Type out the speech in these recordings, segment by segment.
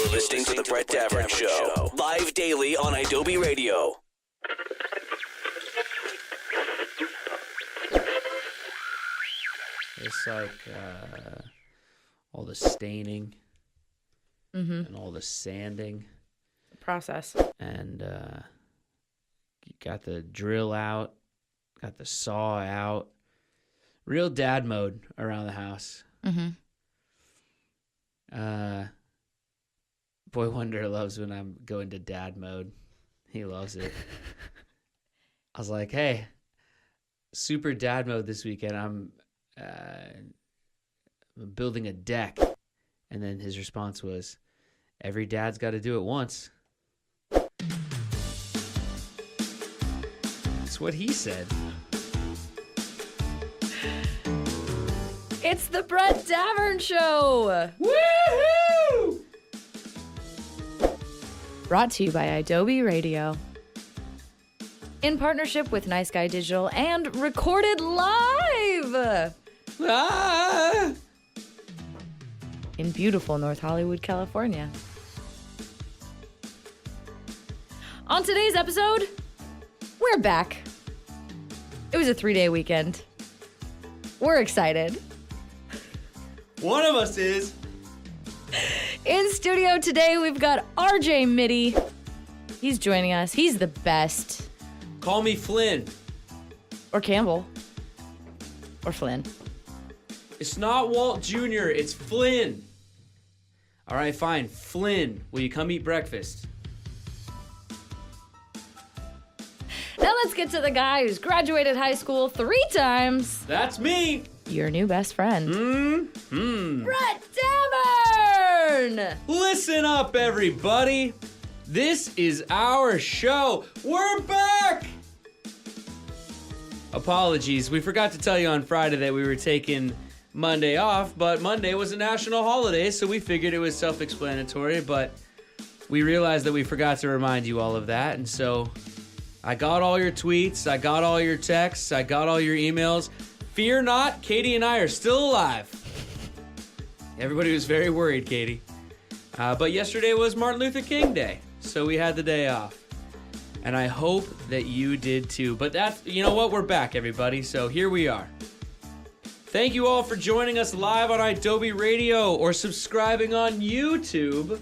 You're listening to The Brett Davern Show, live daily on Adobe Radio. It's like all the staining and all the sanding. Process. And you got the drill out, got the saw out. Real dad mode around the house. Boy Wonder loves when I'm going to dad mode. He loves it. I was like, hey, super dad mode this weekend. I'm building a deck. And then his response was, every dad's got to do it once. That's what he said. It's the Brett Davern Show. Woohoo! Brought to you by Adobe Radio. In partnership with Nice Guy Digital and recorded live in beautiful North Hollywood, California. On today's episode, we're back. It was a 3-day weekend. We're excited. One of us is. In studio today, we've got RJ Mitte. He's joining us. He's the best. Call me Flynn. Or Campbell. Or Flynn. It's not Walt Jr., it's Flynn. All right, fine. Flynn, will you come eat breakfast? Now let's get to the guy who's graduated high school 3 times. That's me. Your new best friend. Brett Davern! Listen up, everybody. This is our show. We're back! Apologies. We forgot to tell you on Friday that we were taking Monday off, but Monday was a national holiday, so we figured it was self-explanatory, but we realized that we forgot to remind you all of that, and so I got all your tweets, I got all your texts, I got all your emails. Fear not, Katie and I are still alive. Everybody was very worried, Katie. But yesterday was Martin Luther King Day, so we had the day off. And I hope that you did too. But that's, you know what? We're back, everybody. So here we are. Thank you all for joining us live on Adobe Radio or subscribing on YouTube.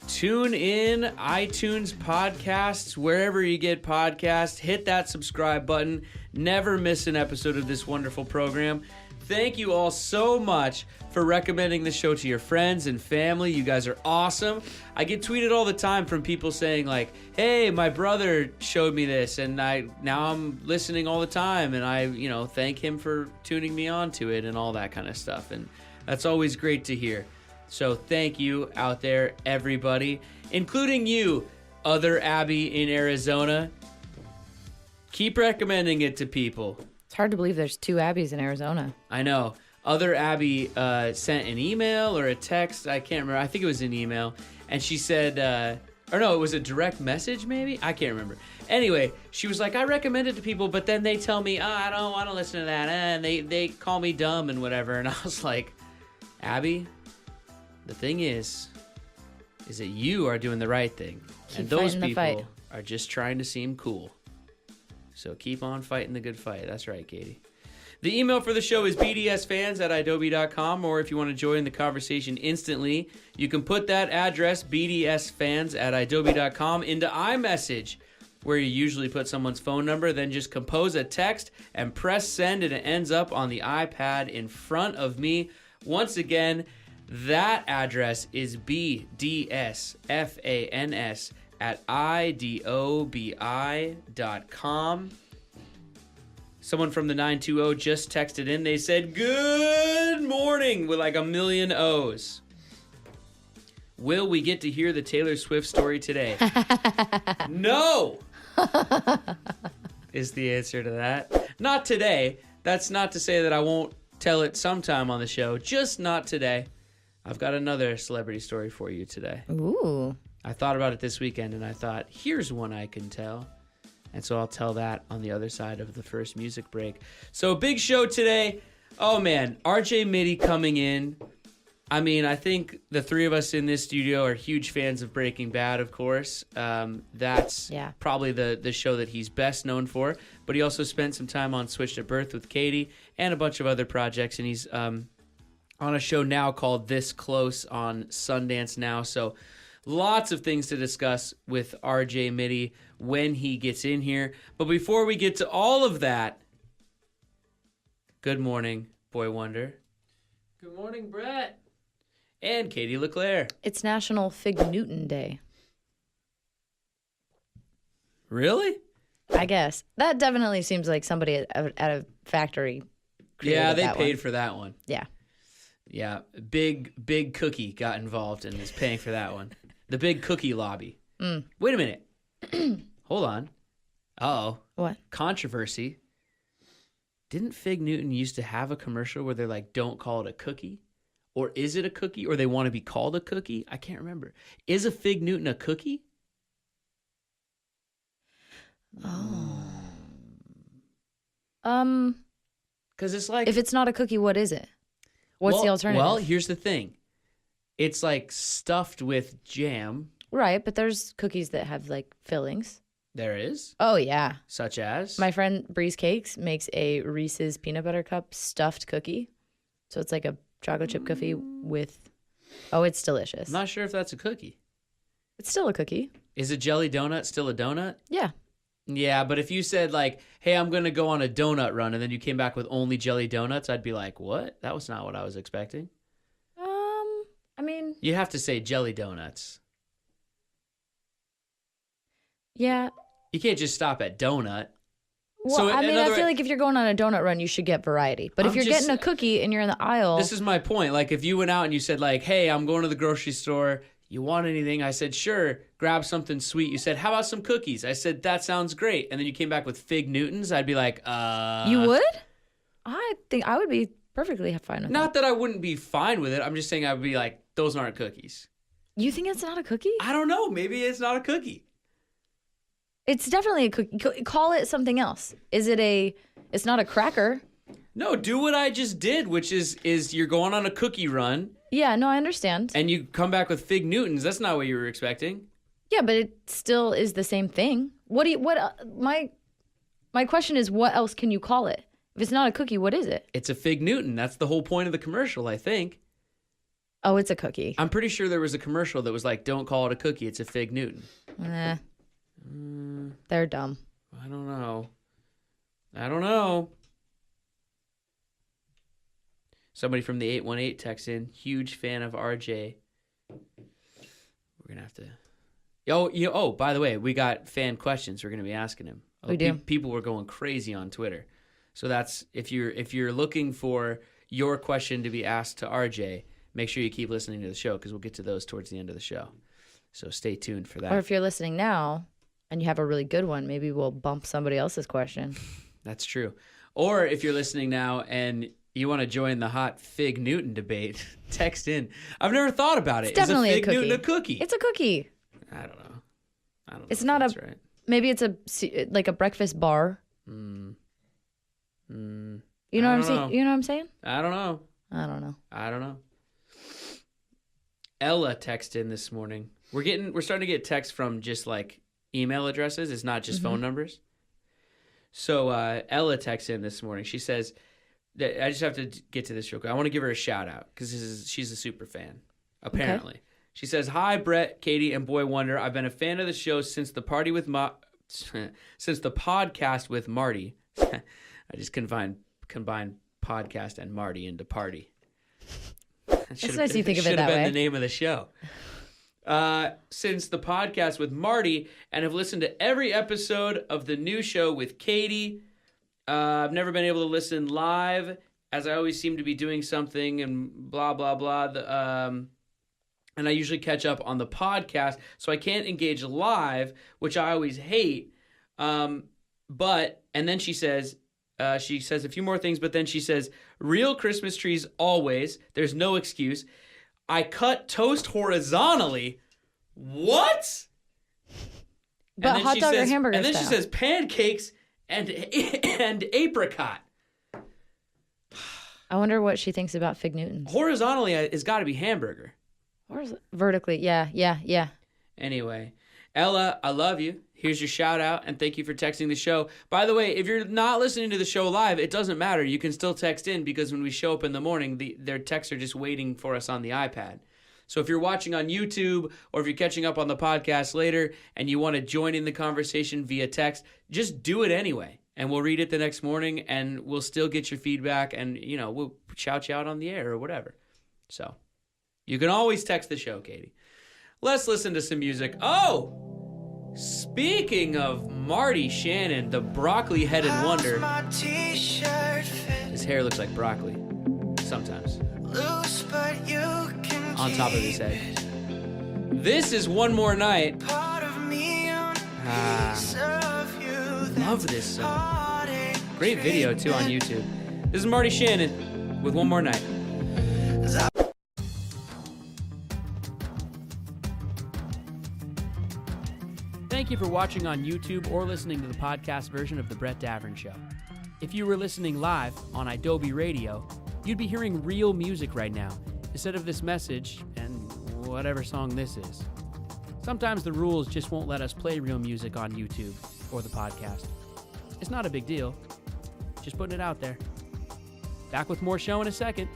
Tune in, iTunes podcasts, wherever you get podcasts. Hit that subscribe button. Never miss an episode of this wonderful program. Thank you all so much for recommending the show to your friends and family. You guys are awesome. I get tweeted all the time from people saying like, hey, my brother showed me this and now I'm listening all the time and I thank him for tuning me on to it and all that kind of stuff. And that's always great to hear. So thank you out there, everybody, including you, other Abby in Arizona. Keep recommending it to people. It's hard to believe there's 2 Abbeys in Arizona. I know. Other Abby sent an email or a text. I can't remember. I think it was an email. And she said, or no, it was a direct message maybe? I can't remember. Anyway, she was like, I recommend it to people, but then they tell me, I don't want to listen to that. And they call me dumb and whatever. And I was like, Abby, the thing is that you are doing the right thing. And those people are just trying to seem cool. So keep on fighting the good fight. That's right, Katie. The email for the show is bdsfans@adobe.com, or if you want to join the conversation instantly, you can put that address, bdsfans@adobe.com, into iMessage, where you usually put someone's phone number, then just compose a text and press send, and it ends up on the iPad in front of me. Once again, that address is bdsfans@idobi.com. Someone from the 920 just texted in. They said, good morning, with like a million O's. Will we get to hear the Taylor Swift story today? No! Is the answer to that. Not today. That's not to say that I won't tell it sometime on the show. Just not today. I've got another celebrity story for you today. Ooh. I thought about it this weekend, and I thought, here's one I can tell. And so I'll tell that on the other side of the first music break. So big show today. Oh, man. RJ Mitte coming in. I mean, I think the three of us in this studio are huge fans of Breaking Bad, of course. That's probably the show that he's best known for. But he also spent some time on Switched at Birth with Katie and a bunch of other projects. And he's on a show now called This Close on Sundance Now. So lots of things to discuss with RJ Mitte when he gets in here. But before we get to all of that, good morning, Boy Wonder. Good morning, Brett. And Katie LeClaire. It's National Fig Newton Day. Really? I guess. That definitely seems like somebody at a factory. Yeah, they paid for that one. Yeah. Yeah, big cookie got involved and is paying for that one. The big cookie lobby. Wait a minute. Hold on. Uh-oh. What? Controversy. Didn't Fig Newton used to have a commercial where they're like, don't call it a cookie? Or is it a cookie? Or they want to be called a cookie? I can't remember. Is a Fig Newton a cookie? Oh. Because it's like... If it's not a cookie, what is it? What's the alternative? Well, here's the thing. It's like stuffed with jam. Right, but there's cookies that have like fillings. There is? Oh, yeah. Such as? My friend Breeze Cakes makes a Reese's peanut butter cup stuffed cookie. So it's like a chocolate chip cookie with... Oh, it's delicious. I'm not sure if that's a cookie. It's still a cookie. Is a jelly donut still a donut? Yeah. Yeah, but if you said like, hey, I'm going to go on a donut run, and then you came back with only jelly donuts, I'd be like, what? That was not what I was expecting. I mean... You have to say jelly donuts. Yeah. You can't just stop at donut. Well, So, I mean, in I other feel way- like if you're going on a donut run, you should get variety. But if I'm you're just- getting a cookie and you're in the aisle... This is my point. Like, if you went out and you said like, hey, I'm going to the grocery store, you want anything? I said, sure, grab something sweet. You said, how about some cookies? I said, that sounds great. And then you came back with Fig Newtons. I'd be like, You would? I think I would be perfectly fine with Not that I wouldn't be fine with it. I'm just saying I would be like, those aren't cookies. You think it's not a cookie? I don't know. Maybe it's not a cookie. It's definitely a cookie. Call it something else. It's not a cracker. No, do what I just did, which is you're going on a cookie run Yeah, no, I understand. and you come back with Fig Newtons. That's not what you were expecting. Yeah, but it still is the same thing. My question is, what else can you call it? If it's not a cookie, what is it? It's a Fig Newton. That's the whole point of the commercial, I think. Oh, it's a cookie. I'm pretty sure there was a commercial that was like, don't call it a cookie, it's a Fig Newton. They're dumb. I don't know. Somebody from the 818 texts in, huge fan of RJ. We're going to have to... Oh, by the way, we got fan questions we're going to be asking him. We do. People were going crazy on Twitter. So that's, if you're looking for your question to be asked to RJ, make sure you keep listening to the show because we'll get to those towards the end of the show. So stay tuned for that. Or if you're listening now and you have a really good one, maybe we'll bump somebody else's question. That's true. Or if you're listening now and you want to join the hot Fig Newton debate, text in. I've never thought about it. It's definitely Is a Fig a cookie. Newton a cookie? It's a cookie. I don't know. It's if not that's a... right. Maybe it's like a breakfast bar. You know what I'm saying? You know what I'm saying? I don't know. I don't know. Ella texted in this morning. We're starting to get texts from just like email addresses. It's not just phone numbers. So Ella texted in this morning. She says, I just have to get to this real quick. I want to give her a shout out because she's a super fan, apparently. Okay. She says, hi, Brett, Katie, and Boy Wonder. I've been a fan of the show since the podcast with Marty. I just combined podcast and Marty into party. It's nice you think of it that way. Should have been the name of the show. Since the podcast with Marty, and have listened to every episode of the new show with Katie. I've never been able to listen live, as I always seem to be doing something and blah, blah, blah. And I usually catch up on the podcast, so I can't engage live, which I always hate. And then she says a few more things, but then she says, real Christmas trees always. There's no excuse. I cut toast horizontally. What? But hot dog or hamburger And then style. she says pancakes and apricot. I wonder what she thinks about Fig Newtons. Horizontally, it's got to be hamburger. Or is it vertically? Yeah. Anyway, Ella, I love you. Here's your shout out, and thank you for texting the show. By the way, if you're not listening to the show live, it doesn't matter. You can still text in because when we show up in the morning, their texts are just waiting for us on the iPad. So if you're watching on YouTube or if you're catching up on the podcast later and you want to join in the conversation via text, just do it anyway. And we'll read it the next morning and we'll still get your feedback and, we'll shout you out on the air or whatever. So you can always text the show, Katie. Let's listen to some music. Oh, speaking of Marty Shannon, the broccoli-headed wonder. His hair looks like broccoli sometimes. On top of his head. This is One More Night. Love this song. Great video too on YouTube. This is Marty Shannon with One More Night. Thank you for watching on YouTube or listening to the podcast version of The Brett Davern Show. If you were listening live on Adobe Radio, you'd be hearing real music right now instead of this message and whatever song this is. Sometimes the rules just won't let us play real music on YouTube or the podcast. It's not a big deal. Just putting it out there. Back with more show in a second.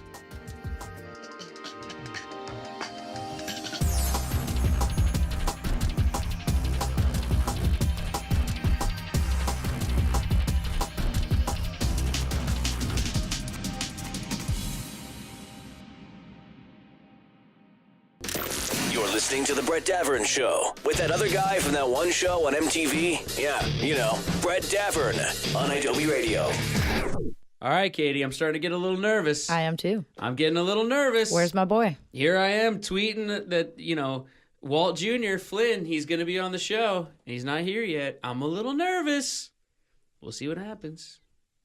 Listening to The Brett Davern Show with that other guy from that one show on MTV. Yeah, Brett Davern on Adobe Radio. All right, Katie, I'm starting to get a little nervous. I am too. I'm getting a little nervous. Where's my boy? Here I am tweeting that, Walt Jr., Flynn, he's going to be on the show. He's not here yet. I'm a little nervous. We'll see what happens.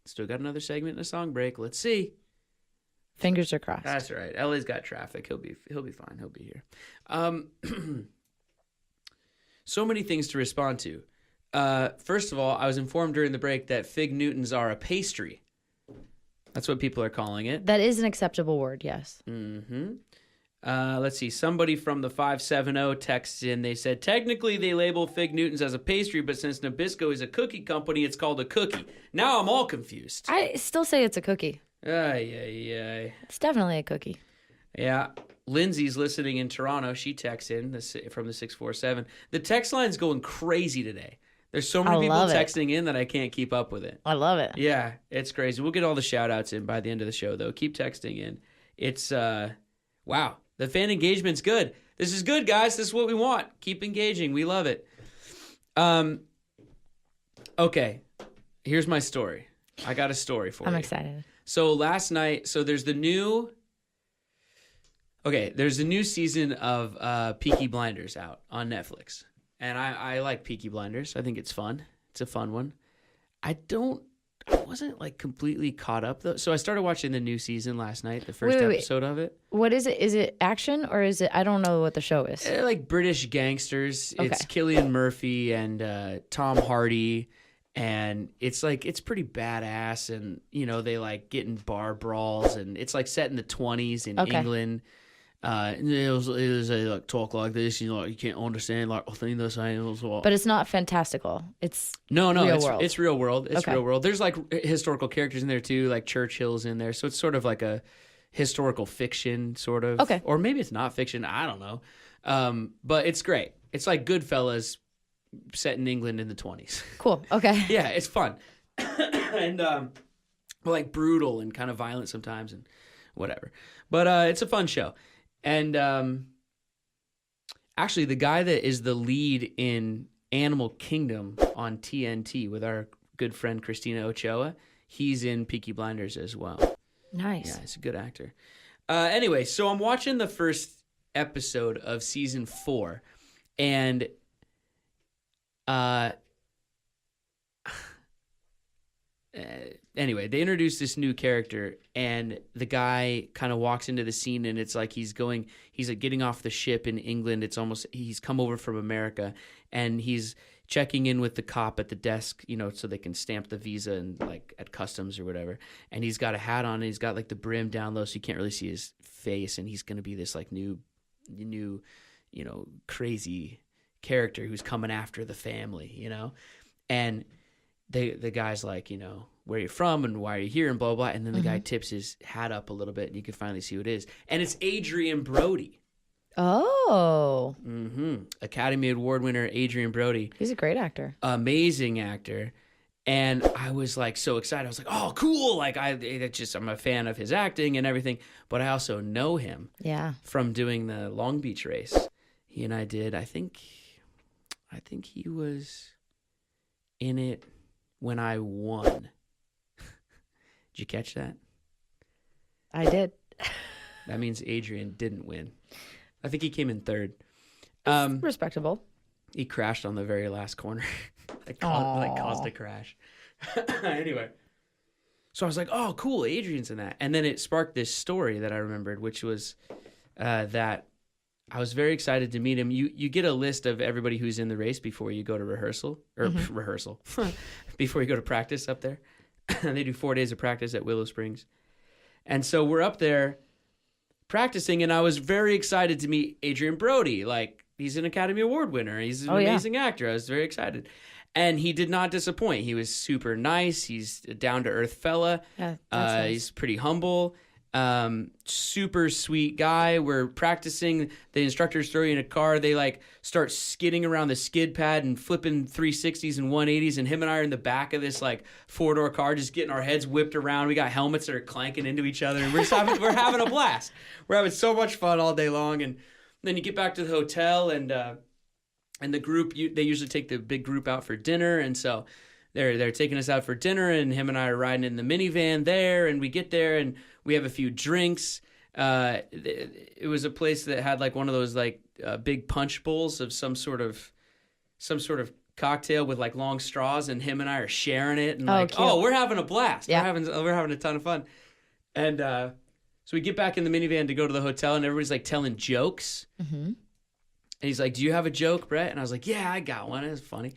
Still got another segment and a song break. Let's see. Fingers are crossed. That's right. LA's got traffic. He'll be fine. He'll be here. So many things to respond to. First of all, I was informed during the break that Fig Newtons are a pastry. That's what people are calling it. That is an acceptable word, yes. Mm-hmm. Let's see. Somebody from the 570 texts in. They said, technically they label Fig Newtons as a pastry, but since Nabisco is a cookie company, it's called a cookie. Now I'm all confused. I still say it's a cookie. Ay. It's definitely a cookie. Yeah. Lindsay's listening in Toronto. She texts in from the 647. The text line's going crazy today. There's so many people texting in that I can't keep up with it. I love it. Yeah, it's crazy. We'll get all the shout-outs in by the end of the show, though. Keep texting in. It's, wow. The fan engagement's good. This is good, guys. This is what we want. Keep engaging. We love it. Okay. Here's my story. I got a story for you. I'm excited. So last night, there's the new season of Peaky Blinders out on Netflix. And I like Peaky Blinders. I think it's fun. It's a fun one. I wasn't like completely caught up though. So I started watching the new season last night, the first episode of it. What is it? Is it action or is it, I don't know what the show is. Like British gangsters. Okay. It's Cillian Murphy and Tom Hardy. And it's pretty badass, and they like get in bar brawls, and it's like set in the 20s in England. It was like talk like this, you can't understand like thing they're saying. But it's not fantastical. It's no, real world. It's real world. It's real world. There's like historical characters in there too, like Churchill's in there, so it's sort of like a historical fiction sort of. Okay. Or maybe it's not fiction. I don't know. But it's great. It's like Goodfellas set in England in the 20s. Cool. Okay. Yeah, it's fun. And like brutal and kind of violent sometimes and whatever. But it's a fun show. And actually the guy that is the lead in Animal Kingdom on TNT with our good friend Christina Ochoa, he's in Peaky Blinders as well. Nice. Yeah, he's a good actor. Anyway, so I'm watching the first episode of season 4 and anyway, they introduced this new character, and the guy kind of walks into the scene, and it's like he's like getting off the ship in England. It's almost he's come over from America, and he's checking in with the cop at the desk, so they can stamp the visa and like at customs or whatever. And he's got a hat on and he's got like the brim down low so you can't really see his face. And he's going to be this like new, crazy character who's coming after the family, And the guy's like, where are you from and why are you here and blah, blah, blah. And then the guy tips his hat up a little bit and you can finally see who it is. And it's Adrian Brody. Oh. Academy Award winner Adrian Brody. He's a great actor. Amazing actor. And I was like so excited. I was like, oh, cool. Like I'm a fan of his acting and everything. But I also know him from doing the Long Beach race. He and I did, I think he was in it when I won. Did you catch that? I did. That means Adrian didn't win. I think he came in third. Respectable. He crashed on the very last corner. Caused a crash. Anyway. So I was like, oh, cool, Adrian's in that. And then it sparked this story that I remembered, which was that I was very excited to meet him. You get a list of everybody who's in the race before you go to rehearsal. Before you go to practice up there. And they do 4 days of practice at Willow Springs. And so we're up there practicing, and I was very excited to meet Adrian Brody. Like, he's an Academy Award winner. He's an amazing actor. I was very excited. And he did not disappoint. He was super nice. He's a down-to-earth fella. Yeah, that's nice. He's pretty humble. Super sweet guy. We're practicing. The instructors throw you in a car. They like start skidding around the skid pad and flipping 360s and 180s. And him and I are in the back of this like 4-door car, just getting our heads whipped around. We got helmets that are clanking into each other, and we're having a blast. We're having so much fun all day long. And then you get back to the hotel, and the group they usually take the big group out for dinner, and so they're taking us out for dinner, and him and I are riding in the minivan there, and we get there and we have a few drinks. It was a place that had like one of those like big punch bowls of some sort of cocktail with like long straws, and him and I are sharing it, and we're having a blast. Yeah. We're having a ton of fun. And so we get back in the minivan to go to the hotel, and everybody's like telling jokes. And he's like, "Do you have a joke, Brett?" And I was like, "Yeah, I got one. It's funny."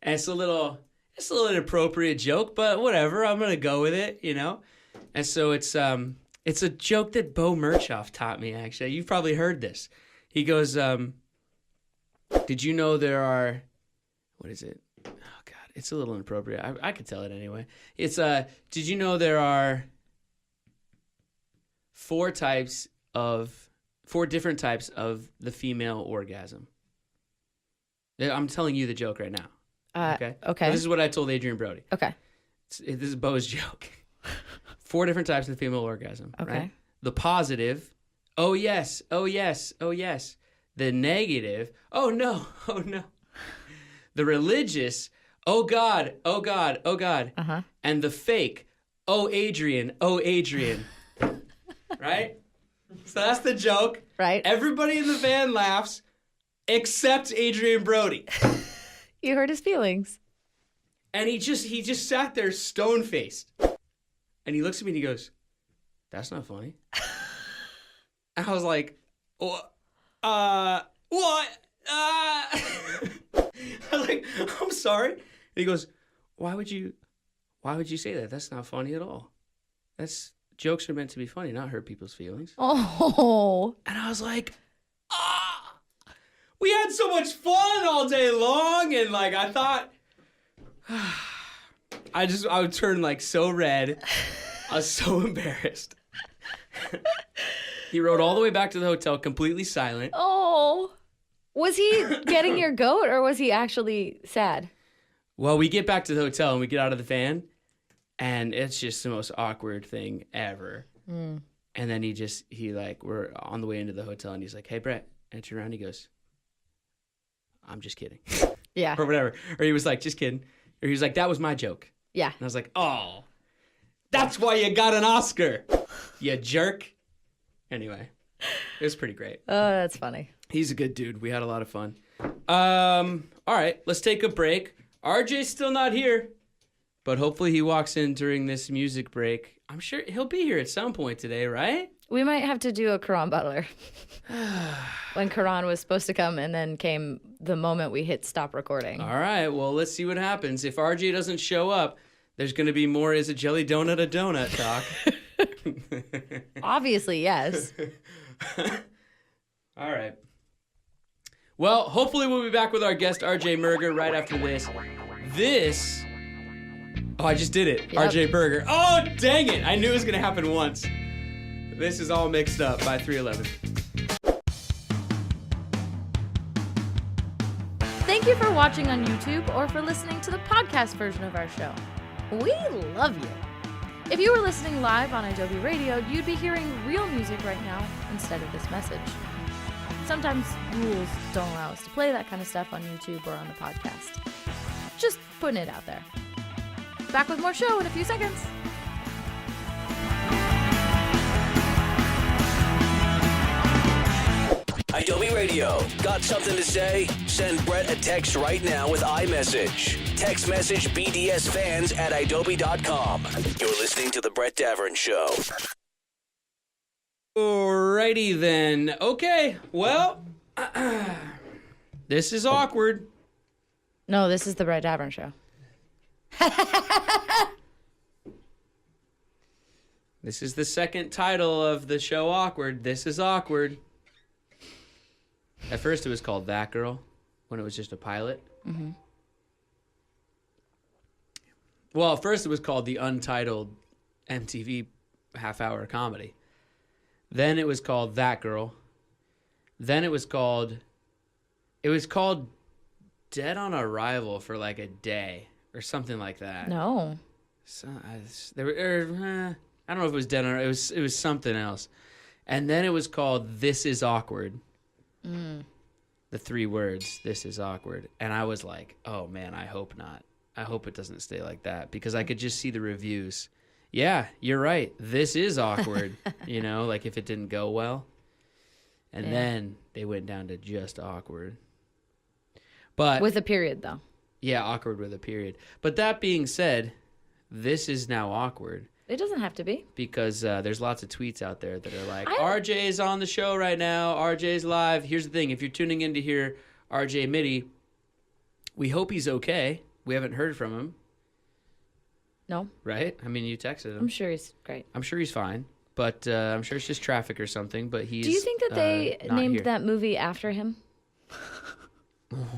And it's a little inappropriate joke, but whatever. I'm gonna go with it, And so it's a joke that Bo Murchoff taught me. Actually, you've probably heard this. He goes, "Did you know there are?" What is it? Oh God, it's a little inappropriate. I could tell it anyway. It's Did you know there are 4 different types of the female orgasm? I'm telling you the joke right now. Okay. Okay. This is what I told Adrian Brody. Okay. This is Bo's joke. 4 different types of female orgasm. Okay. Right? The positive, oh yes, oh yes, oh yes. The negative, oh no, oh no. The religious, oh God, oh God, oh God. And the fake, oh Adrian, oh Adrian. Right? So that's the joke. Right. Everybody in the van laughs except Adrian Brody. You hurt his feelings. And he just sat there stone-faced. And he looks at me and he goes, "That's not funny." And I was like, what? I was like, "I'm sorry." And he goes, why would you say that? That's not funny at all. Jokes are meant to be funny, not hurt people's feelings. Oh. And I was like, we had so much fun all day long, and like I thought I would turn like so red. I was so embarrassed. He rode all the way back to the hotel completely silent. Oh. Was he getting your goat, or was he actually sad? Well, we get back to the hotel and we get out of the van, and it's just the most awkward thing ever. And then we're on the way into the hotel, and he's like, "Hey, Brett." And I turn around and he goes, "I'm just kidding." Yeah. Or whatever. Or he was like, "Just kidding." Or he was like, "That was my joke." Yeah. And I was like, "Oh, that's why you got an Oscar, you jerk." Anyway, it was pretty great. Oh, that's funny. He's a good dude. We had a lot of fun. All right, let's take a break. RJ's still not here, but hopefully he walks in during this music break. I'm sure he'll be here at some point today, right? We might have to do a Quran Butler. When Quran was supposed to come and then came the moment we hit stop recording. All right, well, let's see what happens. If RJ doesn't show up, there's going to be more Is a Jelly Donut a Donut talk. Obviously, yes. All right. Well, hopefully we'll be back with our guest, RJ Merger, right after this. Oh, I just did it. Yep. RJ Berger. Oh, dang it. I knew it was going to happen once. This is all mixed up by 311. Thank you for watching on YouTube or for listening to the podcast version of our show. We love you. If you were listening live on Adobe Radio, you'd be hearing real music right now instead of this message. Sometimes rules don't allow us to play that kind of stuff on YouTube or on the podcast. Just putting it out there. Back with more show in a few seconds. Adobe Radio. Got something to say? Send Brett a text right now with iMessage. Text message BDSFans at adobe.com. You're listening to The Brett Davern Show. Alrighty then. Okay, well, this is awkward. No, this is the Brett Davern Show. This is the second title of the show, Awkward. This is awkward. At first it was called That Girl, when it was just a pilot. Mm-hmm. Well, at first it was called the Untitled MTV half-hour comedy. Then it was called That Girl. Then it was called Dead on Arrival for like a day or something like that. No. So, I don't know if it was Dead on. It was something else. And then it was called This Is Awkward. The 3 words, This Is Awkward. And I was like, oh man, I hope not. I hope it doesn't stay like that, because I could just see the reviews. Yeah, you're right. This is awkward. Like if it didn't go well. And then they went down to just awkward. But With a period, though. Yeah, awkward with a period. But that being said, this is now awkward. It doesn't have to be. Because there's lots of tweets out there that are like, RJ's on the show right now. RJ's live. Here's the thing. If you're tuning in to hear RJ Mitte, we hope he's okay. We haven't heard from him. No. Right? I mean, you texted him. I'm sure he's great. I'm sure he's fine. But I'm sure it's just traffic or something. But he's Do you think that they named here. that movie after him?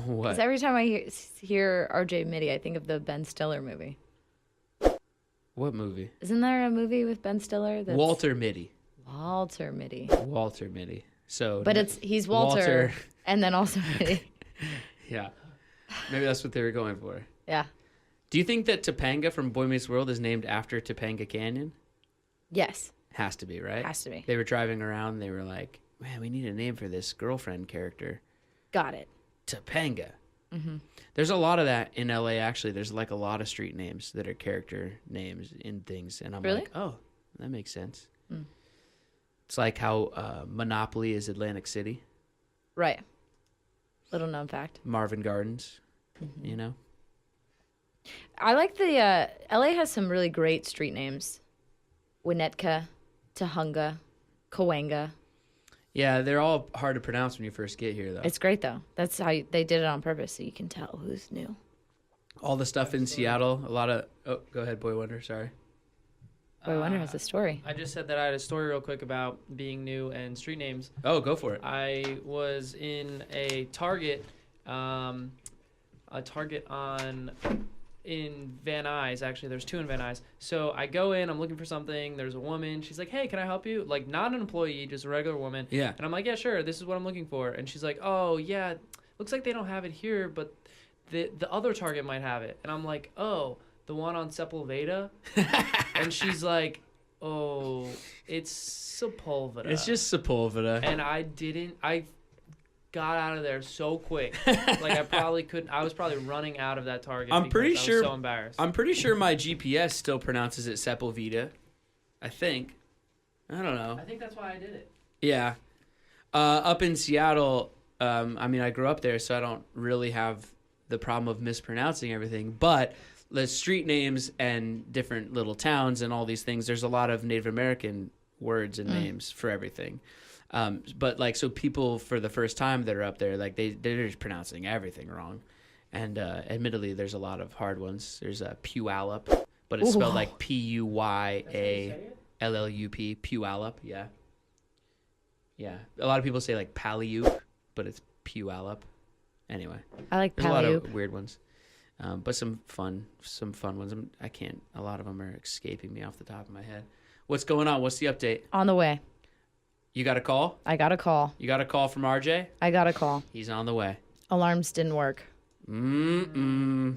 What? Because every time I hear RJ Mitte, I think of the Ben Stiller movie. What movie? Isn't there a movie with Ben Stiller? That's Walter Mitty. Walter Mitty. Walter Mitty. So, but he's Walter, and then also Mitty. Yeah. Maybe that's what they were going for. Yeah. Do you think that Topanga from Boy Meets World is named after Topanga Canyon? Yes. Has to be, right? Has to be. They were driving around and they were like, man, we need a name for this girlfriend character. Got it. Topanga. Mm-hmm. There's a lot of that in LA, actually. There's like a lot of street names that are character names in things. And I'm Really? like, oh, that makes sense. It's like how Monopoly is Atlantic City. Right. Little known fact. Marvin Gardens, you know? I like the LA has some really great street names. Winnetka, Tahunga, Cahuenga. Yeah, they're all hard to pronounce when you first get here, though. It's great though. That's how they did it on purpose, so you can tell who's new. All the stuff in Seattle, a lot of... Oh, go ahead, Boy Wonder, sorry. Boy Wonder has a story. I just said that I had a story real quick about being new and street names. Oh, go for it. I was in a Target in Van Nuys. Actually, there's 2 in Van Nuys. So I go in, I'm looking for something. There's a woman. She's like, hey, can I help you? Like, not an employee, just a regular woman. Yeah. And I'm like, yeah, sure. This is what I'm looking for. And she's like, oh, yeah, looks like they don't have it here, but the other Target might have it. And I'm like, oh, the one on Sepulveda? And she's like, oh, it's Sepulveda. It's just Sepulveda. And I got out of there so quick. Like, I probably couldn't. I was probably running out of that Target. I'm pretty sure. I was so embarrassed. I'm pretty sure my GPS still pronounces it Sepulveda. I think. I don't know. I think that's why I did it. Yeah. Up in Seattle, I mean, I grew up there, so I don't really have the problem of mispronouncing everything. But the street names and different little towns and all these things, there's a lot of Native American words and names for everything. But like, so people for the first time that are up there, like they're just pronouncing everything wrong. And admittedly, there's a lot of hard ones. There's a Puyallup, but it's spelled like Puyallup. Puyallup, yeah. Yeah. A lot of people say like Paliup, but it's Puyallup. Anyway. I like There's a lot Paliup. of weird ones. But some fun ones. A lot of them are escaping me off the top of my head. What's going on? What's the update? On the way. You got a call? I got a call. You got a call from RJ? I got a call. He's on the way. Alarms didn't work. Yeah.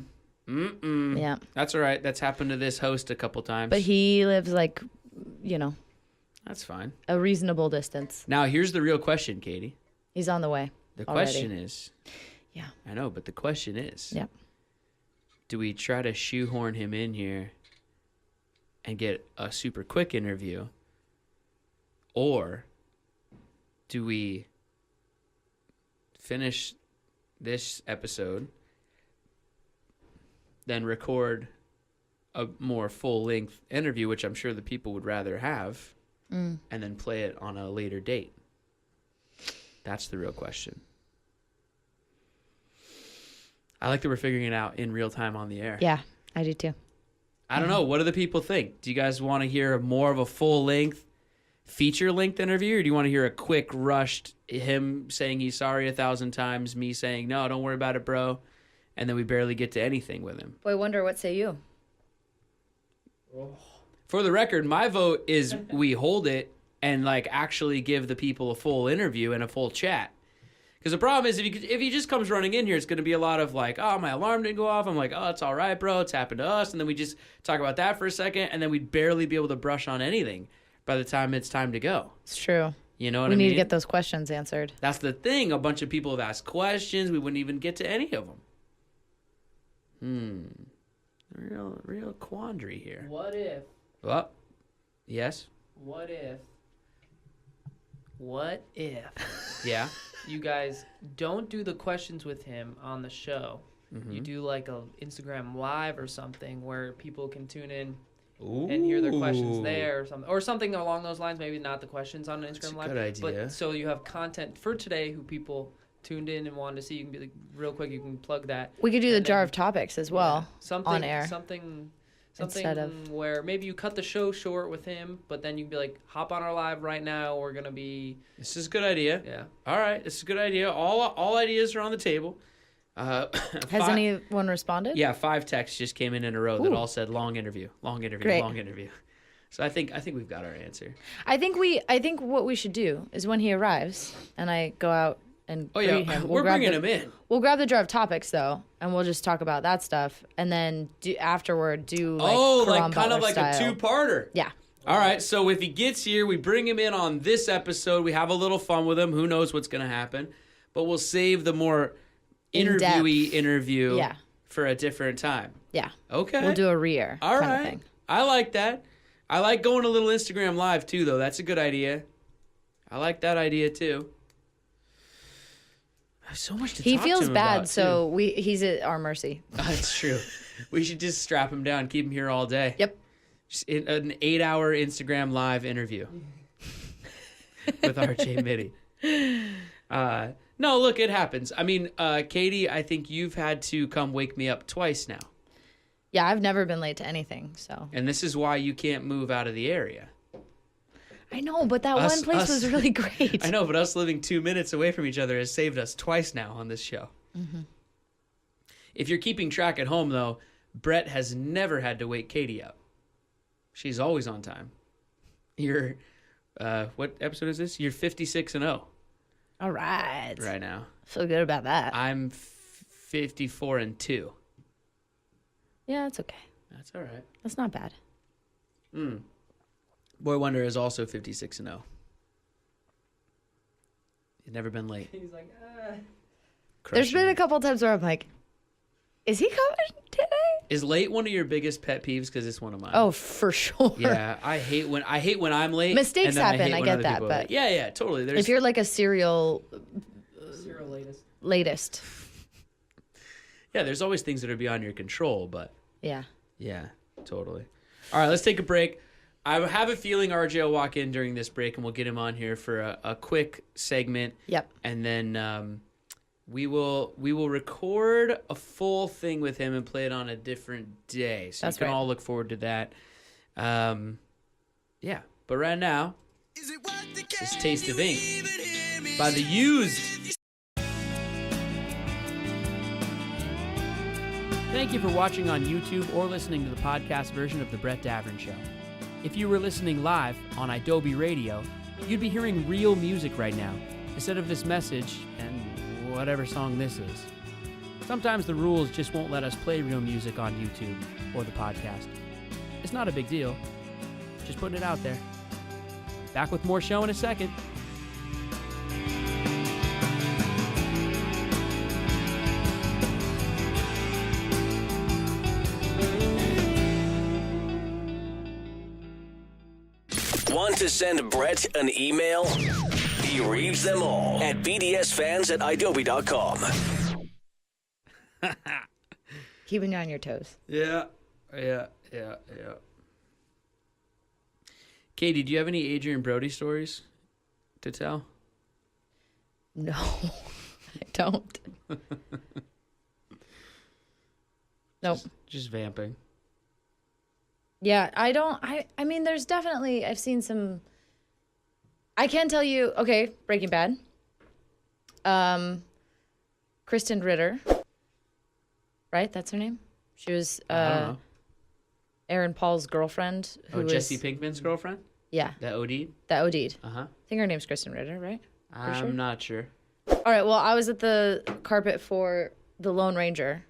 That's all right. That's happened to this host a couple times. But he lives That's fine. a reasonable distance. Now, here's the real question, Katie. He's on the way. The already. question is... Yeah. I know, but the question is... Yeah. Do we try to shoehorn him in here and get a super quick interview? Or do we finish this episode, then record a more full-length interview, which I'm sure the people would rather have, and then play it on a later date? That's the real question. I like that we're figuring it out in real time on the air. Yeah, I do too. I don't know. What do the people think? Do you guys want to hear more of a full-length, feature-length interview, or do you want to hear a quick, rushed, him saying he's sorry 1,000 times, me saying, no, don't worry about it, bro, and then we barely get to anything with him? Boy, wonder what say you? For the record, my vote is we hold it and actually give the people a full interview and a full chat. Because the problem is, if he just comes running in here, it's going to be a lot of oh, my alarm didn't go off. I'm like, oh, it's all right, bro. It's happened to us. And then we just talk about that for a second, and then we'd barely be able to brush on anything by the time it's time to go. It's true. You know what I We mean? need to get those questions answered. That's the thing. A bunch of people have asked questions. We wouldn't even get to any of them. Real quandary here. What if? Well, yes? What if Yeah? you guys don't do the questions with him on the show? Mm-hmm. You do a Instagram live or something where people can tune in and hear their questions there or something along those lines. Maybe not the questions on an Instagram live. Good idea. But so you have content for today who people tuned in and wanted to see. You can be real quick. You can plug that. We could do the And jar then- of topics as well on air. Something Instead of- where maybe you cut the show short with him, but then you can be hop on our live right now. We're gonna be. This is a good idea. Yeah. All right. This is a good idea. All ideas are on the table. Has anyone responded? Yeah, 5 texts just came in a row that Ooh. all said long interview, long interview, Great. long interview. So I think we've got our answer. I think what we should do is when he arrives and I go out and Oh yeah, greet him, we're bringing him in. We'll grab the jar of topics though, and we'll just talk about that stuff, and then afterward do kind Butler of like style. a 2-parter. Yeah. All right, so if he gets here, we bring him in on this episode. We have a little fun with him. Who knows what's going to happen? But we'll save the more interviewee interview for a different time. Yeah. Okay. We'll do a re-air All kind right. of thing. I like that. I like going a little Instagram live too, though. That's a good idea. I like that idea too. I have so much to He talk to feels him bad, about, so he's at our mercy. That's true. We should just strap him down, keep him here all day. Yep. Just an 8-hour Instagram live interview with RJ Mitte. No, look, it happens. I mean, Katie, I think you've had to come wake me up twice now. Yeah, I've never been late to anything, so. And this is why you can't move out of the area. I know, but that one place was really great. I know, but us living 2 minutes away from each other has saved us twice now on this show. Mm-hmm. If you're keeping track at home, though, Brett has never had to wake Katie up. She's always on time. You're, what episode is this? You're 56-0. All right. Right now. Feel good about that. I'm 54-2. Yeah, it's okay. That's all right. That's not bad. Boy Wonder is also 56-0. He's never been late. He's like, There's been Crushing a it. couple times where I'm like, is he coming today? Is late one of your biggest pet peeves? Because it's one of mine. Oh, for sure. Yeah, I hate when I'm late. Mistakes and then happen, hate I when get other that, people are but late. Yeah, totally. There's If you're like a serial zero latest. latest. yeah, there's always things that are beyond your control, but Yeah. yeah, totally. All right, let's take a break. I have a feeling RJ will walk in during this break, and we'll get him on here for a quick segment. Yep. And then we will record a full thing with him and play it on a different day. So That's you can right. all look forward to that. Yeah. But right now, it's Taste of Ink by The Used. Thank you for watching on YouTube or listening to the podcast version of The Brett Davern Show. If you were listening live on Adobe Radio, you'd be hearing real music right now, instead of this message and whatever song this is. Sometimes the rules just won't let us play real music on YouTube or the podcast. It's not a big deal. Just putting it out there. Back with more show in a second. Want to send Brett an email? He reads them all at bdsfans@adobe.com. Keeping you on your toes. Yeah. Katie, do you have any Adrian Brody stories to tell? No, I don't. Nope. Just vamping. Yeah, I don't. I mean, there's definitely, I've seen some. I can tell you, okay, Breaking Bad. Kristen Ritter. Right? That's her name? She was I don't know. Aaron Paul's girlfriend. Who was, Jesse Pinkman's girlfriend? Yeah, That OD'd? that OD'd. Uh-huh. I think her name's Kristen Ritter, right? I'm sure? not sure. All right, well, I was at the carpet for The Lone Ranger,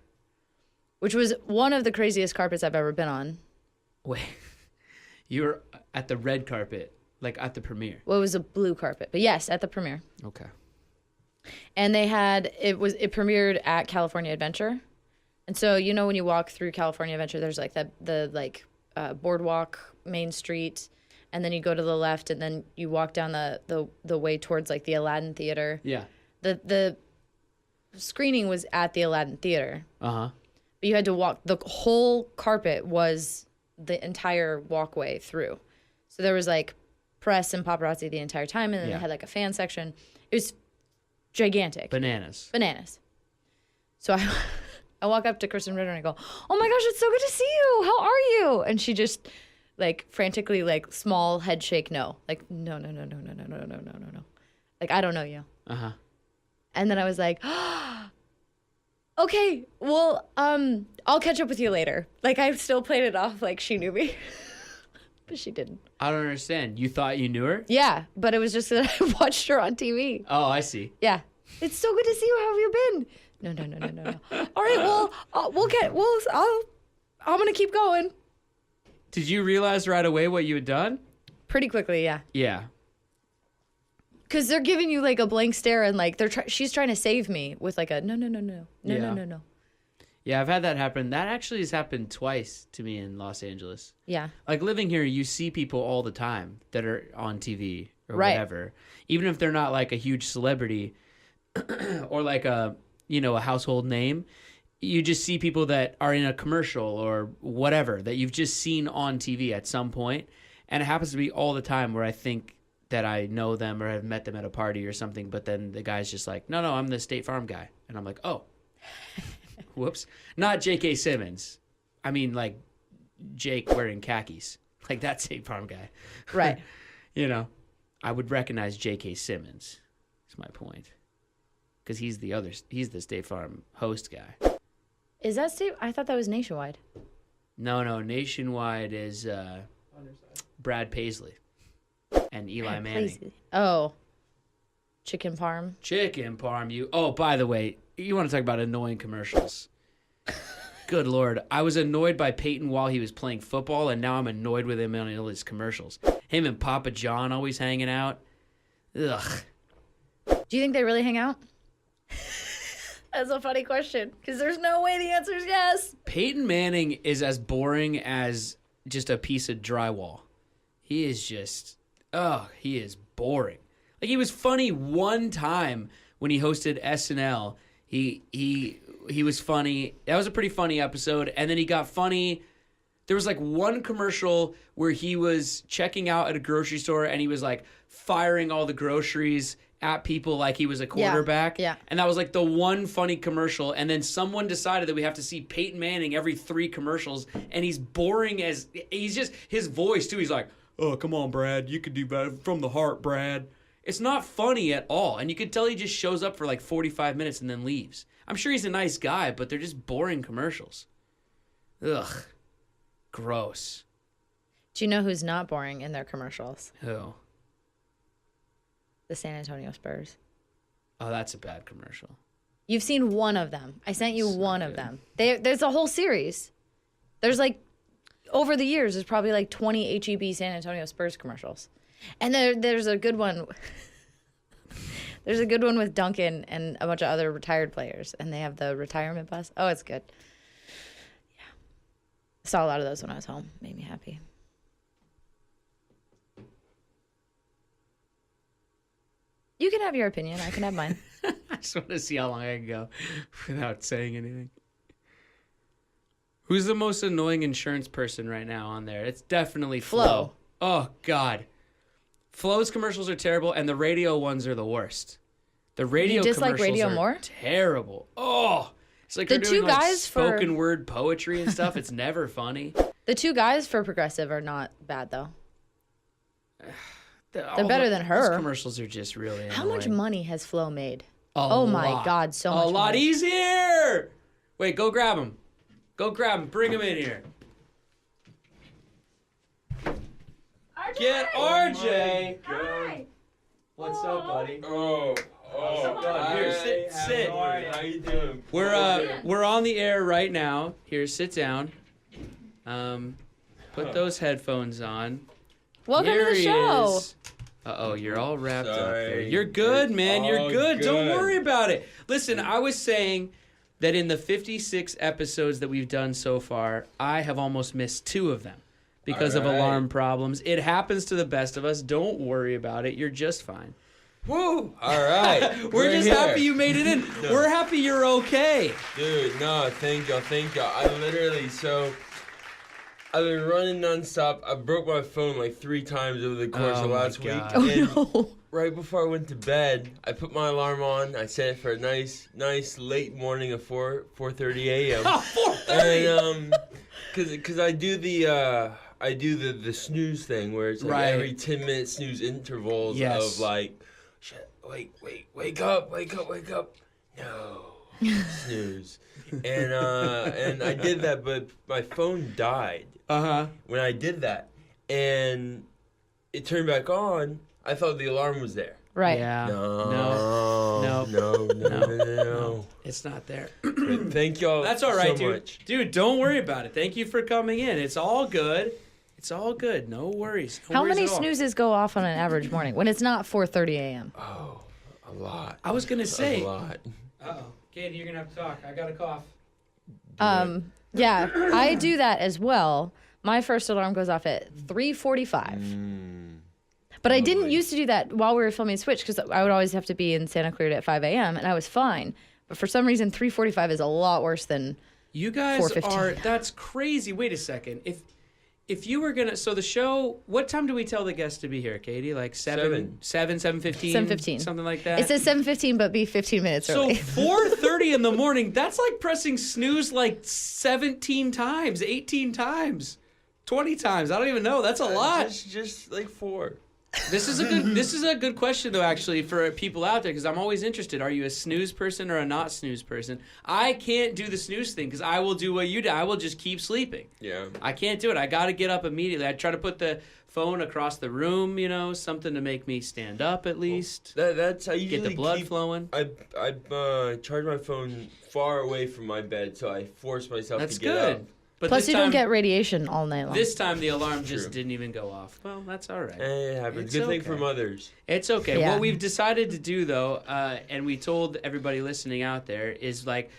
which was one of the craziest carpets I've ever been on. Wait. You were at the red carpet, like at the premiere. Well, it was a blue carpet, but yes, at the premiere. Okay. And they had, it premiered at California Adventure. And so, you know, when you walk through California Adventure, there's like the boardwalk, Main Street, and then you go to the left, and then you walk down the way towards like the Aladdin Theater. Yeah. The screening was at the Aladdin Theater. Uh-huh. But you had to walk, the whole carpet was the entire walkway through. So there was like press and paparazzi the entire time, and then Yeah. they had like a fan section. It was gigantic. Bananas. So I walk up to Kristen Ritter and I go, "Oh my gosh, it's so good to see you. How are you?" And she just like frantically like small head shake no. Like no. Like I don't know you. Uh-huh. And then I was like, "Okay, well, I'll catch up with you later." Like I still played it off like she knew me. But she didn't. I don't understand. You thought you knew her? Yeah, but it was just that I watched her on TV. Oh, I see. Yeah. It's so good to see you. How have you been? No. All right, well, I'm going to keep going. Did you realize right away what you had done? Pretty quickly, yeah. Yeah. Because they're giving you like a blank stare and like she's trying to save me with like a no. No. Yeah, I've had that happen. That actually has happened twice to me in Los Angeles. Yeah. Like living here, you see people all the time that are on TV or Right. whatever. Even if they're not like a huge celebrity or like a household name, you just see people that are in a commercial or whatever that you've just seen on TV at some point. And it happens to be all the time where I think that I know them or have met them at a party or something, but then the guy's just like, no, I'm the State Farm guy. And I'm like, oh, whoops. Not J.K. Simmons. I mean, like Jake wearing khakis. Like that State Farm guy. Right. I would recognize J.K. Simmons. That's my point. Because he's the State Farm host guy. Is that State? I thought that was Nationwide. No, Nationwide is Brad Paisley and Eli Manning. Oh. Chicken Parm. Chicken Parm, you. Oh, by the way, you want to talk about annoying commercials. Good Lord. I was annoyed by Peyton while he was playing football, and now I'm annoyed with him on all his commercials. Him and Papa John always hanging out. Ugh. Do you think they really hang out? That's a funny question, because there's no way the answer is yes. Peyton Manning is as boring as just a piece of drywall. He is just, he is boring. Like, he was funny one time when he hosted SNL. He was funny. That was a pretty funny episode. And then he got funny There was like one commercial where he was checking out at a grocery store and he was like firing all the groceries at people like he was a quarterback. Yeah. And that was like the one funny commercial. And then someone decided that we have to see Peyton Manning every 3 commercials. And he's boring as he's just his voice too. He's like, "Oh, come on, Brad. You could do better from the heart, Brad." It's not funny at all. And you could tell he just shows up for like 45 minutes and then leaves. I'm sure he's a nice guy, but they're just boring commercials. Ugh. Gross. Do you know who's not boring in their commercials? Who? The San Antonio Spurs. Oh, that's a bad commercial. You've seen one of them. I sent you one of them. There's a whole series. There's like, over the years, there's probably like 20 HEB San Antonio Spurs commercials. And there's a good one. There's a good one with Duncan and a bunch of other retired players. And they have the retirement bus. Oh, it's good. Yeah. Saw a lot of those when I was home. Made me happy. You can have your opinion. I can have mine. I just want to see how long I can go without saying anything. Who's the most annoying insurance person right now on there? It's definitely Flo. Oh, God. Flo's commercials are terrible, and the radio ones are the worst. The radio You dislike commercials radio are more? terrible. Oh, it's like The they're doing two like guys for- spoken word poetry and stuff. It's never funny. The 2 guys for Progressive are not bad, though. They're better than her. Those commercials are just really annoying. How much money has Flo made? A Oh, my lot. God, so much A lot money. easier. Wait, go grab him. Go grab him. Bring him in here. Get RJ. Hi. What's up, buddy? Oh, God, here, sit. How you doing? We're on the air right now. Here, sit down. Put those headphones on. Welcome Here to the he show. is. Uh-oh, you're all wrapped up there. Sorry. You're good, man. You're all good. Don't good. worry about it. Listen, I was saying that in the 56 episodes that we've done so far, I have almost missed 2 of them because of All right. alarm problems. It happens to the best of us. Don't worry about it. You're just fine. Woo! All right. We're just here. happy you made it in. No. We're happy you're okay. Dude, no, thank y'all. I literally, I've been running nonstop. I broke my phone like 3 times over the course Oh of my last week. God. And No. right before I went to bed, I put my alarm on. I set it for a nice late morning of 4:30 a.m. 4:30. And cause I do the snooze thing where it's like Right. every 10-minute snooze intervals Yes. of like, shit, wake up. No, snooze. And I did that, but my phone died Uh-huh. when I did that, and it turned back on. I thought the alarm was there. Right. Yeah. No. No. It's not there. But thank y'all. That's all right, so dude. much. Dude, don't worry about it. Thank you for coming in. It's all good. It's all good. No worries. No How worries many at all. snoozes go off on an average morning when it's not 4:30 a.m.? Oh, a lot. I was going to say. A lot. Uh-oh. Katie, you're going to have to talk. I got a cough. Yeah, I do that as well. My first alarm goes off at 3:45. But I didn't used to do that while we were filming Switch because I would always have to be in Santa Clarita at 5 a.m. and I was fine. But for some reason, 3:45 is a lot worse than. You guys 4:15. are. That's crazy. Wait a second. If you were gonna, so the show. What time do we tell the guests to be here, Katie? Like 7:15, 7:15. something like that. It says 7:15, but be 15 minutes so early. 4:30 in the morning. That's like pressing snooze like 17 times, 18 times, 20 times. I don't even know. That's a lot. Just like 4. This is a good question though, actually, for people out there, because I'm always interested. Are you a snooze person or a not snooze person? I can't do the snooze thing because I will do what you do. I will just keep sleeping. Yeah. I can't do it. I got to get up immediately. I try to put the phone across the room, something to make me stand up at least. That's I usually Get the blood keep, flowing. I charge my phone far away from my bed, so I force myself That's to get good. up. But Plus, this you don't time- get radiation all night long. This time the alarm just True. didn't even go off. Well, that's all right. It happens. It's Good thing okay. for mothers. It's okay. Yeah. What we've decided to do, though, and we told everybody listening out there, is like,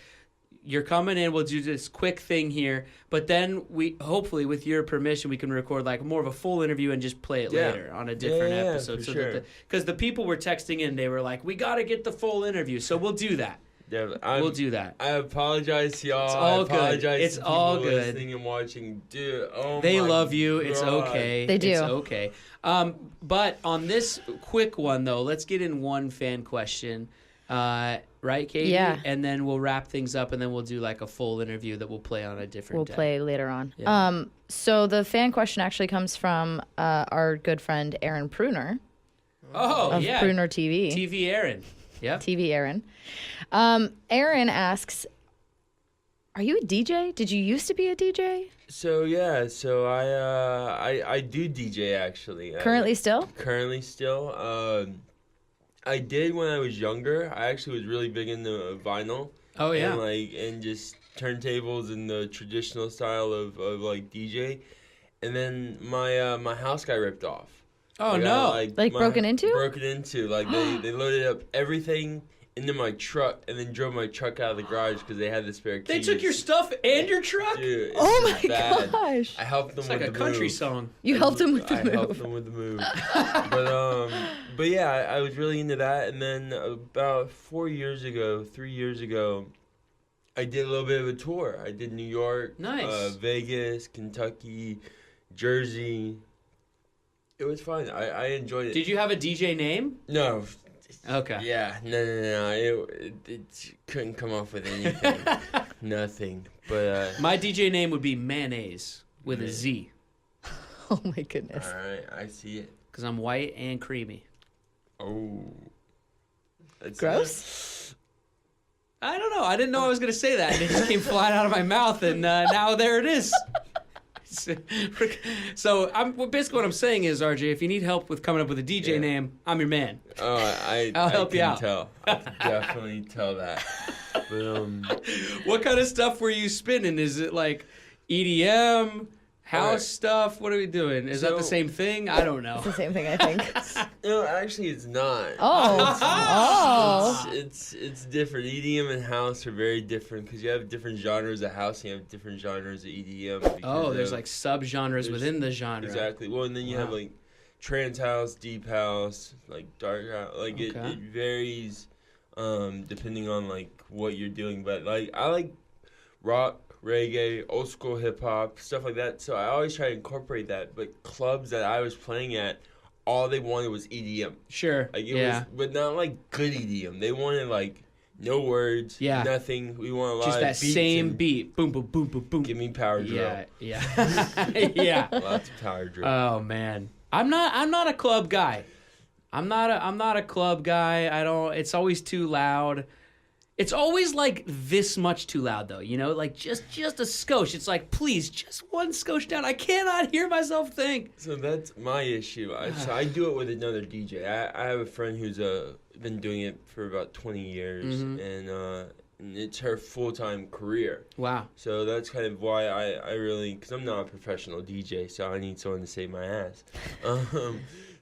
you're coming in, we'll do this quick thing here, but then we, hopefully, with your permission, we can record like more of a full interview and just play it Yeah. later on a different Yeah, episode. for So sure. because the people were texting in, they were like, we got to get the full interview, so we'll do that. Definitely. We'll do that. I apologize to y'all. It's all I apologize good. It's to people all good. listening and watching. Dude, oh They my love you. It's God. okay. They do. It's okay. But on this quick one, though, let's get in one fan question. Right, Katie? Yeah. And then we'll wrap things up, and then we'll do like a full interview that we'll play on a different We'll day. play later on. Yeah. So the fan question actually comes from our good friend Aaron Pruner Oh, of yeah. Pruner TV. TV Aaron. Yep. TV Aaron. Aaron asks, "Are you a DJ? Did you used to be a DJ? So yeah, so I do DJ actually. Currently still? Currently still. I did when I was younger. I actually was really big into vinyl. Oh, yeah. And just turntables and the traditional style of like DJ. And then my house got ripped off. Oh, Like, no. Like broken into? Broken into. Like they loaded up everything into my truck and then drove my truck out of the garage because they had the spare keys. They took your stuff and your truck? Dude, it's Oh my bad. gosh. I helped them It's with like a the country move. song. You helped him with the I helped move. them with the move. But yeah, I was really into that. And then about 3 years ago, I did a little bit of a tour. I did New York, Nice. Vegas, Kentucky, Jersey. It was fun. I enjoyed it. Did you have a DJ name? No. Okay. Yeah, no. It couldn't come up with anything. Nothing. But My DJ name would be Mayonnaise with a Z Oh my goodness. all right, I see it. because I'm white and creamy. Oh. That's Gross? I don't know. I didn't know I was going to say that. And it just came flying out of my mouth, and now there it is. So basically what I'm saying is, RJ, if you need help with coming up with a DJ Yeah. name, I'm your man. Oh, I'll help you out. Tell. I can definitely tell that. But What kind of stuff were you spinning? Is it like EDM, house stuff? What are we doing? Is that the So- same thing? I don't know. It's the same thing, I think. no, actually, it's not. Oh. It's different. EDM and house are very different because you have different genres of house and you have different genres of EDM. because Oh, there's of- like subgenres there's- within the genre. Exactly. Well, and then you have Wow. like trance house, deep house, like dark house. Like Okay. it varies depending on like what you're doing. But like I like rock, reggae, old school hip hop, stuff like that. So I always try to incorporate that. But clubs that I was playing at, all they wanted was EDM. Sure. Like it yeah. was, but not like good EDM. They wanted like no words, Yeah. nothing. We want a lot Just of that beats same and beat. Boom, boom, boom, boom, boom. Give me power drill. Yeah. Yeah. yeah. Lots of power drill. Oh man, I'm not a club guy. I'm not a club guy. I don't. It's always too loud. It's always like this much too loud though. You know, like just a skosh. It's like please, just one skosh down. I cannot hear myself think. So that's my issue. So I do it with another DJ. I have a friend who's been doing it for about 20 years, and it's her full-time career. Wow. So that's kind of why I really, because I'm not a professional DJ, so I need someone to save my ass.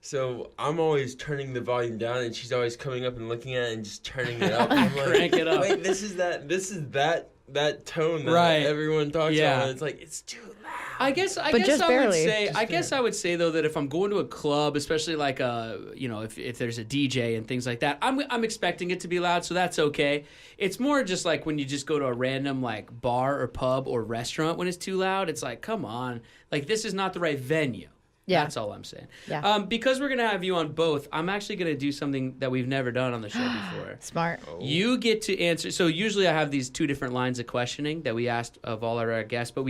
So I'm always turning the volume down, and she's always coming up and looking at it and just turning it up. I'm like, Crank it up. Wait, this is that tone that Right. everyone talks Yeah. about. And it's like it's too loud. I guess just I barely. I would say though that if I'm going to a club, especially like if there's a DJ and things like that, I'm expecting it to be loud, so that's okay. It's more just like when you just go to a random like bar or pub or restaurant when it's too loud, it's like come on, like this is not the right venue. Yeah. That's all I'm saying. Yeah. Because we're gonna have you on both, I'm actually gonna do something that we've never done on the show before. Smart. You get to answer. So usually I have these two different lines of questioning that we asked of all our guests, but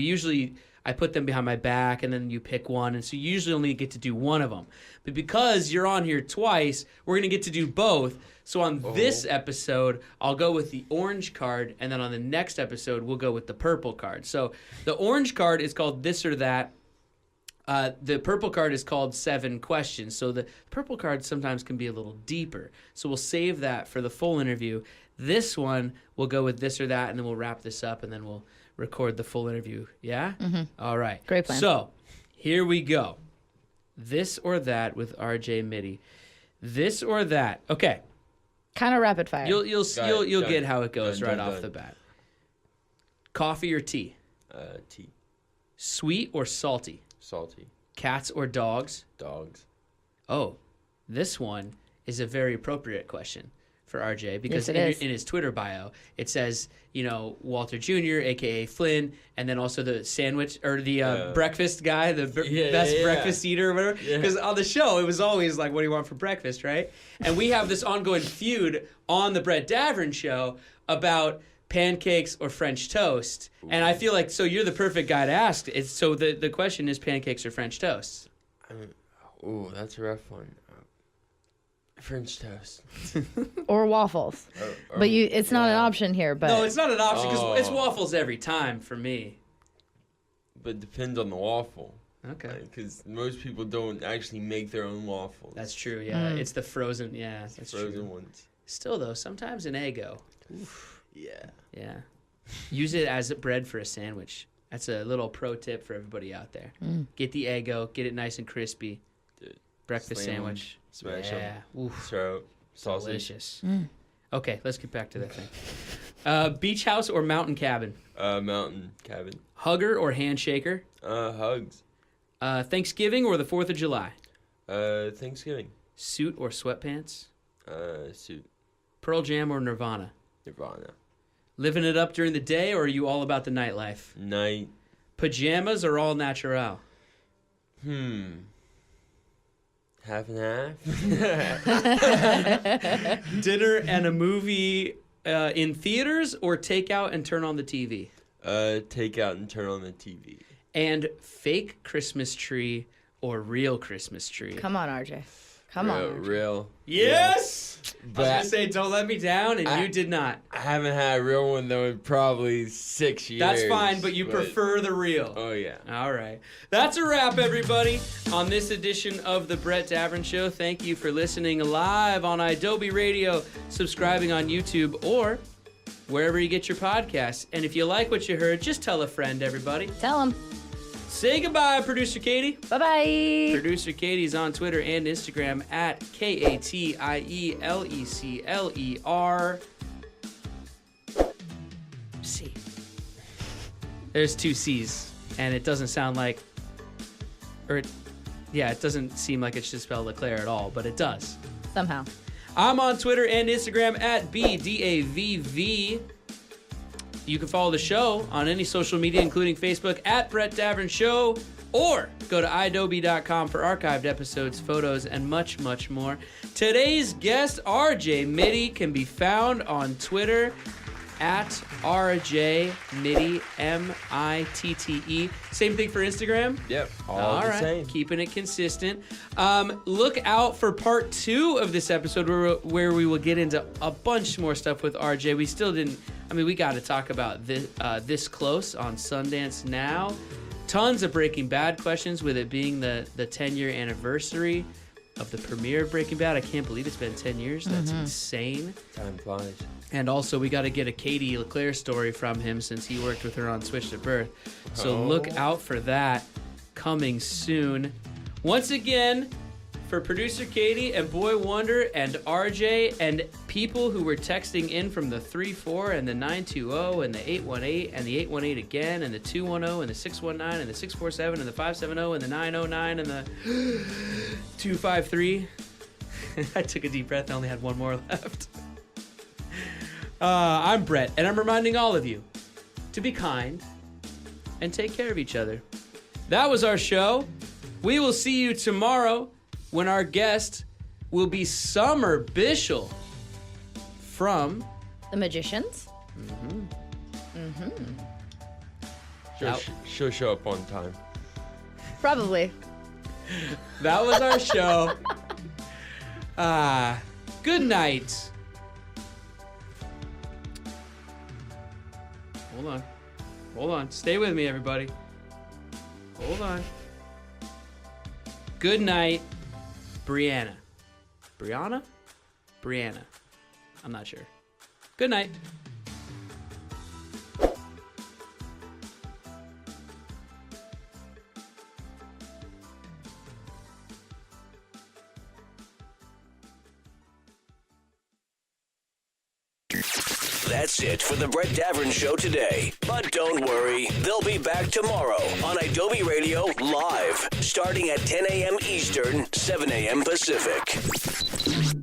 I put them behind my back, and then you pick one, and so you usually only get to do one of them. But because you're on here twice, we're gonna get to do both. So on this episode, I'll go with the orange card, and then on the next episode, we'll go with the purple card. So the orange card is called This or That. The purple card is called 7 questions. So the purple card sometimes can be a little deeper. So we'll save that for the full interview. This one, we'll go with This or That, and then we'll wrap this up, and then we'll record the full interview. Yeah? Mm-hmm. All right. Great plan. So here we go. This or That with RJ Mitte. This or That. Okay. Kind of rapid fire. You'll Done. get how it goes Done, right done, off done. the bat. Coffee or tea? Tea, Sweet or salty? salty, Cats or dogs? dogs. Oh, this one is a very appropriate question. for RJ because Yes, it is. in his Twitter bio it says, Walter Jr., aka Flynn, and then also the sandwich or the breakfast guy, the best breakfast eater or whatever. Because on the show it was always like, what do you want for breakfast, right? And we have this ongoing feud on the Brett Davern show about pancakes or French toast. Ooh. And I feel like, so you're the perfect guy to ask. So the question is pancakes or French toast? That's a rough one. French toast. Or waffles. But it's not an option here. But no, it's not an option because it's waffles every time for me. But it depends on the waffle. Okay. Because most people don't actually make their own waffles. That's true, yeah. It's the frozen, that's frozen true. ones. Still, though, sometimes an Eggo. Oof. Yeah. Yeah. Use it as bread for a sandwich. That's a little pro tip for everybody out there. Get the Eggo, get it nice and crispy. Dude, breakfast sandwich. Smash them. Oof. Throw sausage. Delicious. Okay, let's get back to that thing. Beach house or mountain cabin? Mountain cabin. Hugger or handshaker? Hugs. Thanksgiving or the 4th of July? Thanksgiving. Suit or sweatpants? Suit. Pearl Jam or Nirvana? Nirvana. Living it up during the day, or are you all about the nightlife? Night. Pajamas or all natural? Half and half. Dinner and a movie in theaters, or take out and turn on the TV? Take out and turn on the TV. And fake Christmas tree or real Christmas tree? Come on, RJ. Come on, RJ. Real. Yes! But I was going to say, don't let me down, and you did not. I haven't had a real one, though, in probably 6 years. That's fine, but you prefer the real. Oh, yeah. All right. That's a wrap, everybody, on this edition of The Brett Davern Show. Thank you for listening live on Adobe Radio, subscribing on YouTube, or wherever you get your podcasts. And if you like what you heard, just tell a friend, everybody. Tell them. Say goodbye, Producer Katie. Bye-bye. Producer Katie's on Twitter and Instagram at KATIELECLER. C. There's 2 C's, and it doesn't sound like, it doesn't seem like it should spell Leclerc at all, but it does. Somehow. I'm on Twitter and Instagram at BDAVV. You can follow the show on any social media, including Facebook at Brett Davern Show, or go to idobi.com for archived episodes, photos, and much, much more. Today's guest, RJ Mitte, can be found on Twitter at RJ Mitte, MITTE. Same thing for Instagram? Yep. All right. Same. Keeping it consistent. Look out for part 2 of this episode where we will get into a bunch more stuff with RJ. We still didn't. We got to talk about this close on Sundance Now. Tons of Breaking Bad questions, with it being the 10-year anniversary of the premiere of Breaking Bad. I can't believe it's been 10 years. That's insane. Time flies. And also, we got to get a Katie Leclerc story from him since he worked with her on Switch to Birth. So look out for that coming soon. Once again, for producer Katie and Boy Wonder and RJ and people who were texting in from the 34 and the 920 and the 818 and the 818 again and the 210 and the 619 and the 647 and the 570 and the 909 and the 253. I took a deep breath. I only had one more left. I'm Brett, and I'm reminding all of you to be kind and take care of each other. That was our show. We will see you tomorrow when our guest will be Summer Bishel from The Magicians. She'll show up on time. Probably. That was our show. Good night. Hold on. Stay with me, everybody. Hold on. Good night, Brianna. Brianna? Brianna. I'm not sure. Good night. That's it for the Brett Davern Show today. But don't worry, they'll be back tomorrow on Adobe Radio Live, starting at 10 a.m. Eastern, 7 a.m. Pacific.